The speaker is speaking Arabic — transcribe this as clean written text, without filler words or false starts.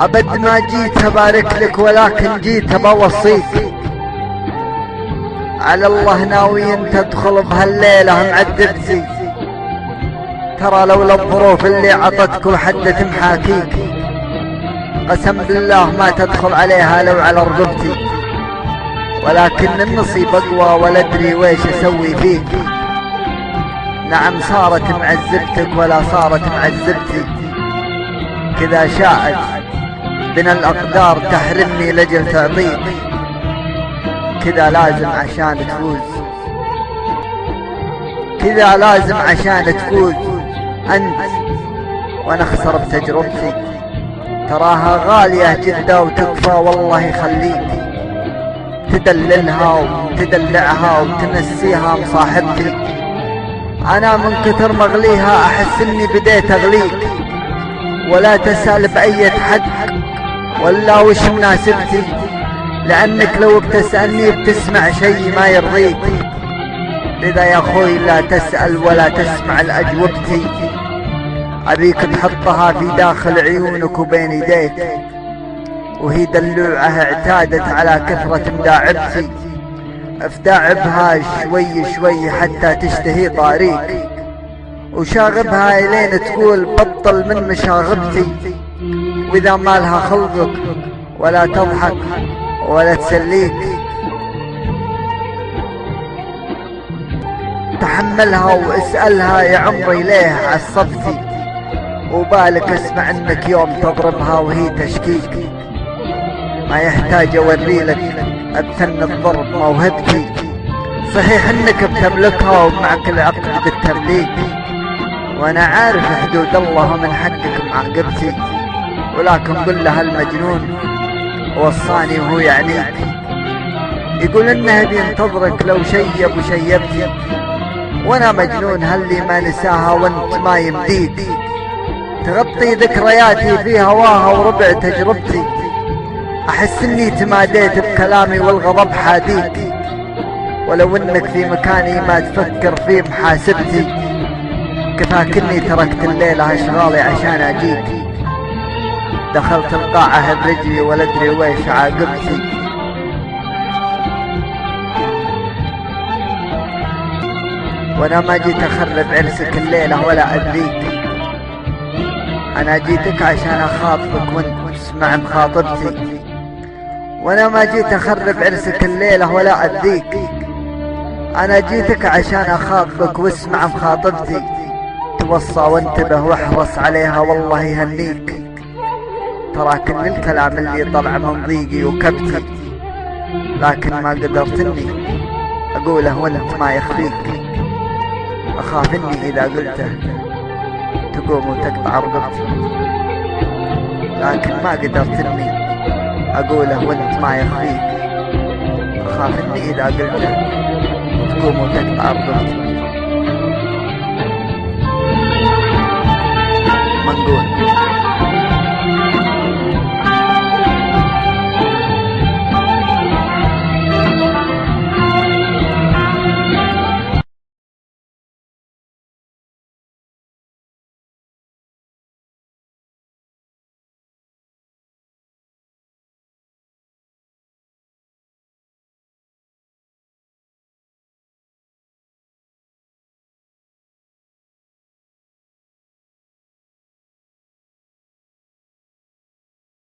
أبد ما جيت أبارك لك ولكن جيت بوصيك، على الله ناوي انت تدخل بهالليلة معذبتي. ترى لولا الظروف اللي عطتك وحدت محاكيك، قسم بالله ما تدخل عليها لو على رقبتي. ولكن النصيب اقوى ولا ادري ويش اسوي فيك. نعم صارت معذبتك ولا صارت معذبتي، كذا شاءت بنا الاقدار تحرمني لجل تعطيك. كذا لازم عشان تفوز، كذا لازم عشان تفوز انت وانا اخسر بتجربتي. تراها غالية جدا وتكفى والله يخليك، تدللها وتدلعها وتنسيها مصاحبتي. انا من كثر مغليها احس اني بديت اغليك، ولا تسأل بأية حد ولا وش مناسبتي، لأنك لو بتسألني بتسمع شيء ما يرضيك. لذا يا أخوي لا تسأل ولا تسمع لأجوبتي، أبيك تحطها في داخل عيونك وبين يديك، وهي دلوعها اعتادت على كثرة مداعبتي. افتاعبها شوي شوي حتى تشتهي طاريك، وشاغبها إلين تقول بطل من مشاغبتي. وإذا ما لها خلقك ولا تضحك ولا تسليك، تحملها واسألها يا عمري ليه عصبتي، وبالك اسمع انك يوم تضربها وهي تشكيك. ما يحتاج اوري لك ابتن الضرب موهبتي، صحيح انك بتملكها ومعك العقد بالتمليك، وانا عارف حدود الله من حقك معاقبتي. ولكن قل لها المجنون وصاني وهو يعنيك، يقول انه بينتظرك لو شيب وشيبتي، وانا مجنون هاللي ما نساها وانت ما يمديك. تغطي ذكرياتي في هواها وربع تجربتي، احس اني تماديت بكلامي والغضب حاديك، ولو انك في مكاني ما تفكر في محاسبتي. كفاك اني تركت الليلة اشغالي عشان اجيك، دخلت القاعة برجلي ولا ادري ويش عاقبتي. وانا ما جيت اخرب عرسك الليلة ولا اذيك، انا جيتك عشان اخاطبك وانت تسمع مخاطبتي. وانا ما جيت اخرب عرسك الليلة ولا اذيك، انا جيتك عشان اخاطبك واسمع مخاطبتي. توصى وانتبه واحرص عليها والله يهنيك. ترى كل الكلام اللي طلع من ضيقي وكبتي، لكن ما قدرت اني اقوله وانت ما يخفيك. اخاف اني اذا قلته تقوم وتقطع رقبتي، لكن ما قدرت اني اقوله وانت ما يخفيك. اخاف اني اذا قلته تقوم وتقطع رقبتي.